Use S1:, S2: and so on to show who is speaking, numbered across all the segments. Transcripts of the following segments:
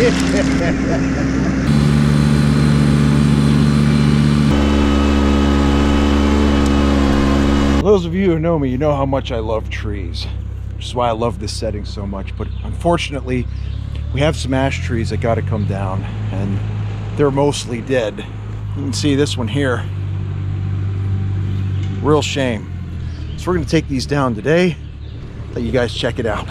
S1: Those of you who know me, you know how much I love trees, which is why I love this setting so much. But unfortunately, we have some ash trees that got to come down, and they're mostly dead. You can see this one here. Real shame. So we're going to take these down today, let you guys check it out.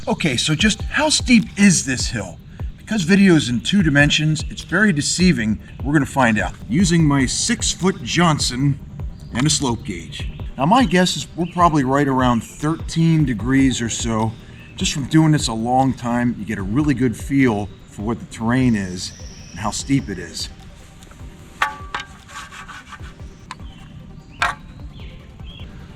S1: Okay, so just how steep is this hill? Because video is in 2 dimensions, it's very deceiving. We're gonna find out using my 6-foot Johnson and a slope gauge. Now my guess is we're probably right around 13 degrees or so. Just from doing this a long time, you get a really good feel for what the terrain is and how steep it is.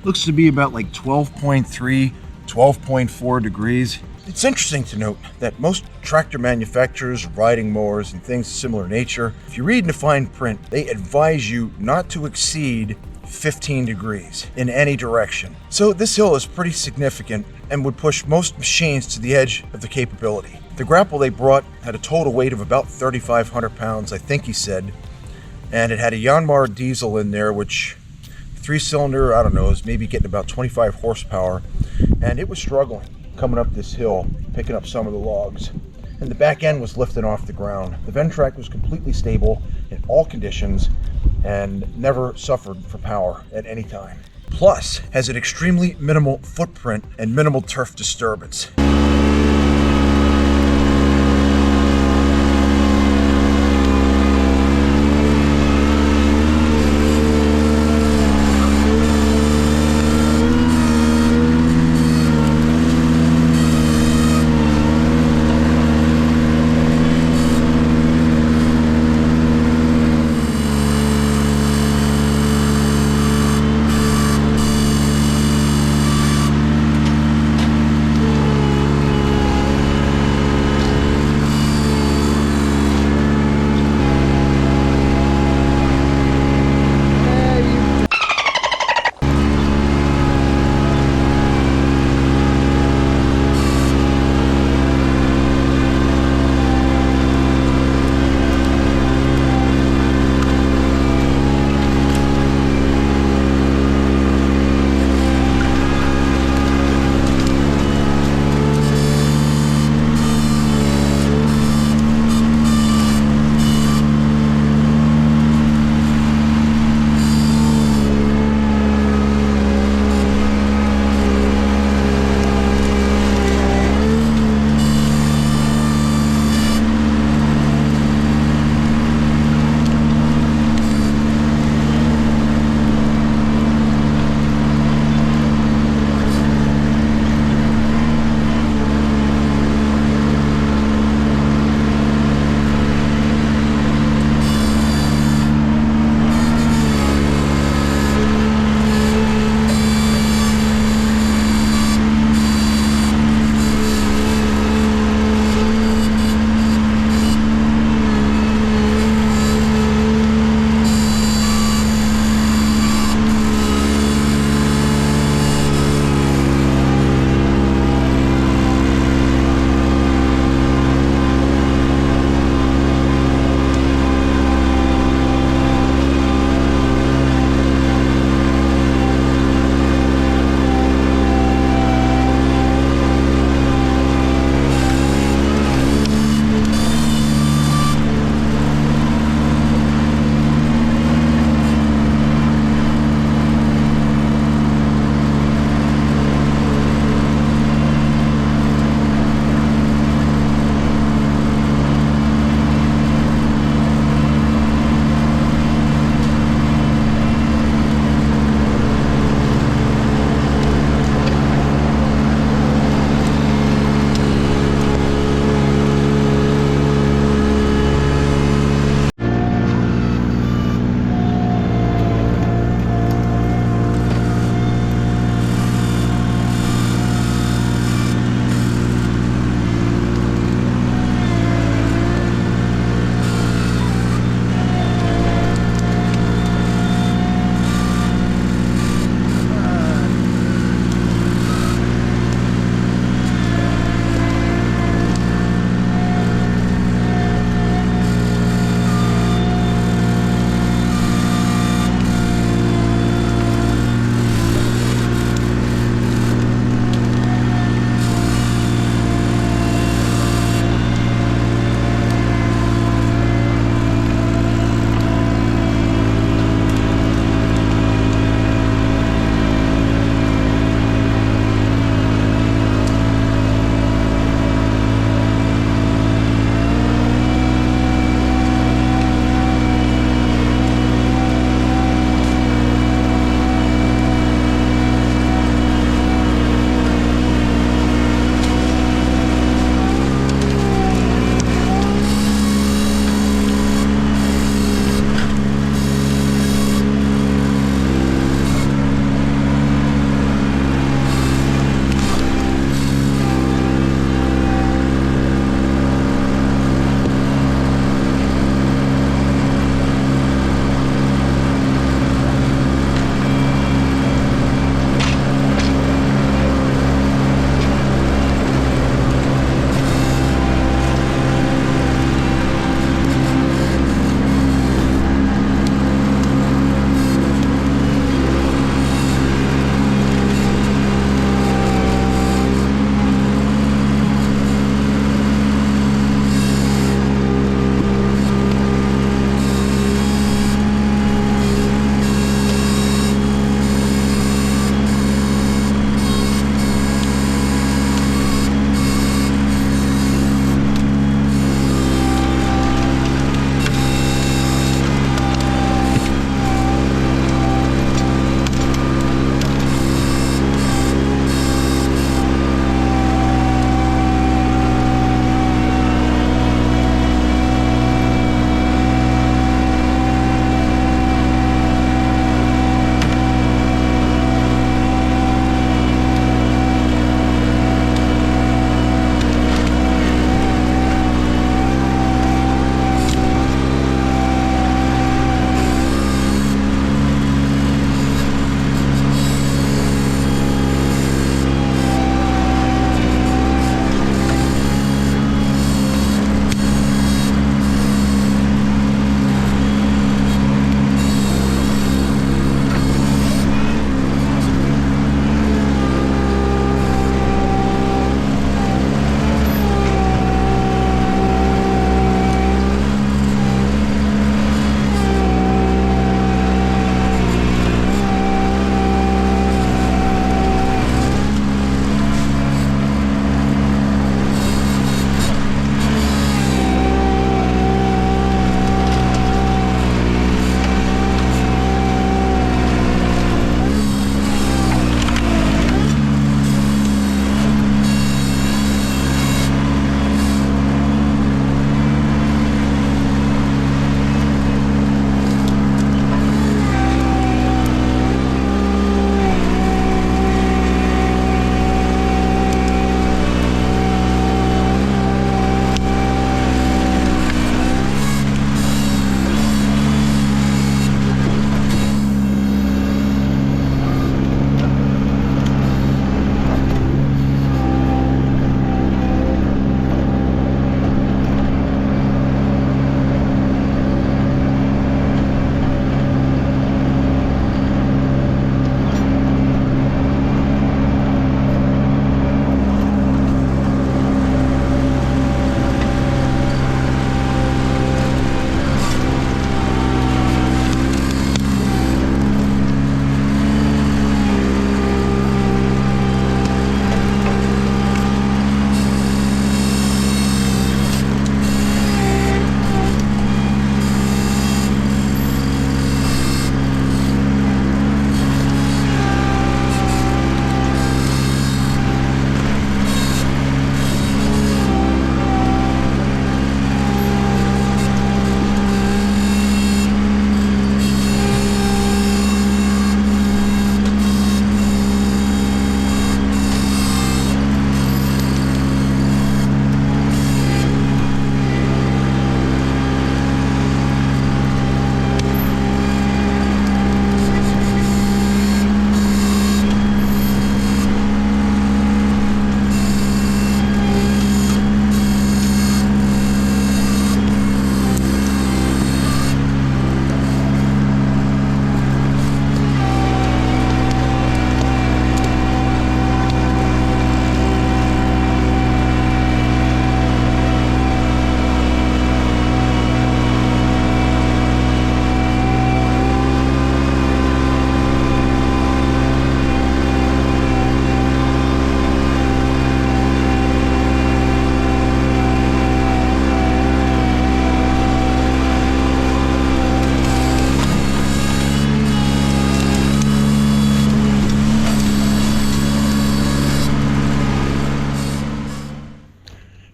S1: Looks to be about like 12.3, 12.4 degrees. It's interesting to note that most tractor manufacturers, riding mowers, and things of similar nature, if you read in the fine print, they advise you not to exceed 15 degrees in any direction. So this hill is pretty significant and would push most machines to the edge of their capability. The grapple they brought had a total weight of about 3,500 pounds, I think he said, and it had a Yanmar diesel in there, which 3-cylinder, I don't know, is maybe getting about 25 horsepower, and it was struggling coming up this hill, picking up some of the logs. And the back end was lifting off the ground. The Ventrac was completely stable in all conditions and never suffered for power at any time. Plus, has an extremely minimal footprint and minimal turf disturbance.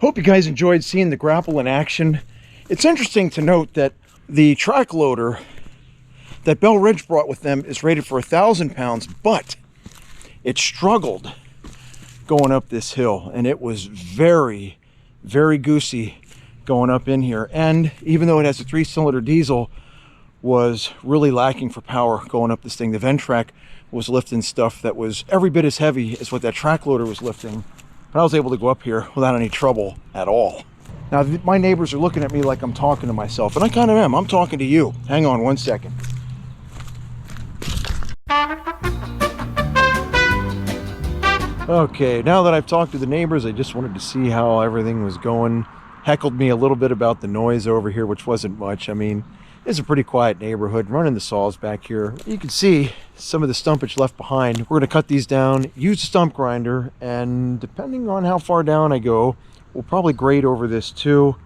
S1: Hope you guys enjoyed seeing the grapple in action. It's interesting to note that the track loader that Belle Ridge brought with them is rated for 1,000 pounds, but it struggled going up this hill, and it was very, very goosey going up in here. And even though it has a 3-cylinder diesel, was really lacking for power going up this thing. The Ventrac was lifting stuff that was every bit as heavy as what that track loader was lifting. But I was able to go up here without any trouble at all. Now, my neighbors are looking at me like I'm talking to myself, and I kind of am. I'm talking to you. Hang on one second. Okay, now that I've talked to the neighbors, I just wanted to see how everything was going. Heckled me a little bit about the noise over here, which wasn't much. I mean, it's a pretty quiet neighborhood. Running the saws back here, you can see some of the stumpage left behind. We're going to cut these down, use a stump grinder, and depending on how far down I go, we'll probably grade over this too.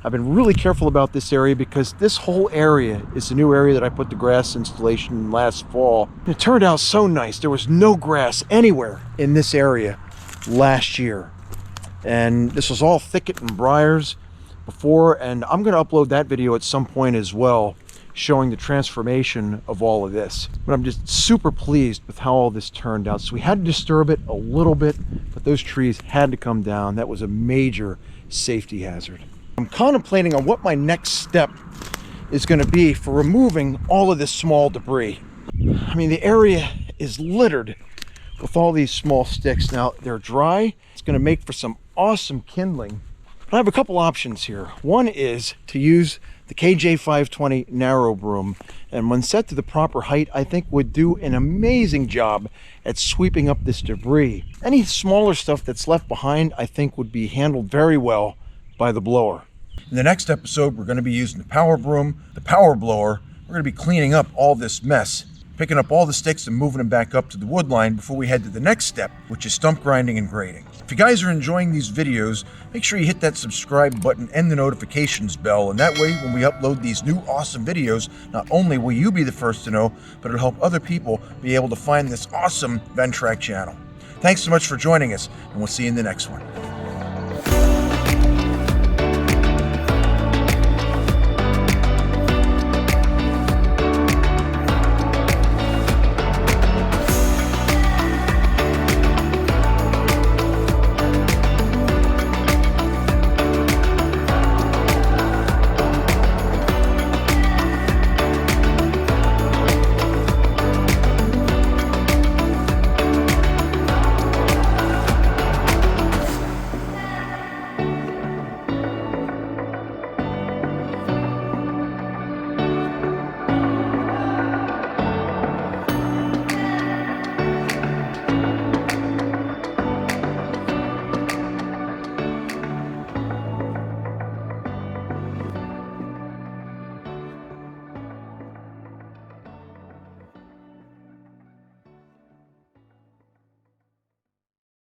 S1: I've been really careful about this area because this whole area is the new area that I put the grass installation in last fall. It turned out so nice. There was no grass anywhere in this area last year. And this was all thicket and briars before, and I'm going to upload that video at some point as well, showing the transformation of all of this. But I'm just super pleased with how all this turned out. So we had to disturb it a little bit, but those trees had to come down. That was a major safety hazard. I'm contemplating on what my next step is going to be for removing all of this small debris. I mean, the area is littered with all these small sticks. Now, they're dry. It's going to make for some awesome kindling. But I have a couple options here. One is to use the KJ520 narrow broom, and when set to the proper height, I think would do an amazing job at sweeping up this debris. Any smaller stuff that's left behind, I think would be handled very well by the blower. In the next episode, we're going to be using the power broom, the power blower. We're going to be cleaning up all this mess, picking up all the sticks and moving them back up to the wood line before we head to the next step, which is stump grinding and grading. If you guys are enjoying these videos, make sure you hit that subscribe button and the notifications bell, and that way when we upload these new awesome videos, not only will you be the first to know, but it'll help other people be able to find this awesome Ventrac channel. Thanks so much for joining us, and we'll see you in the next one.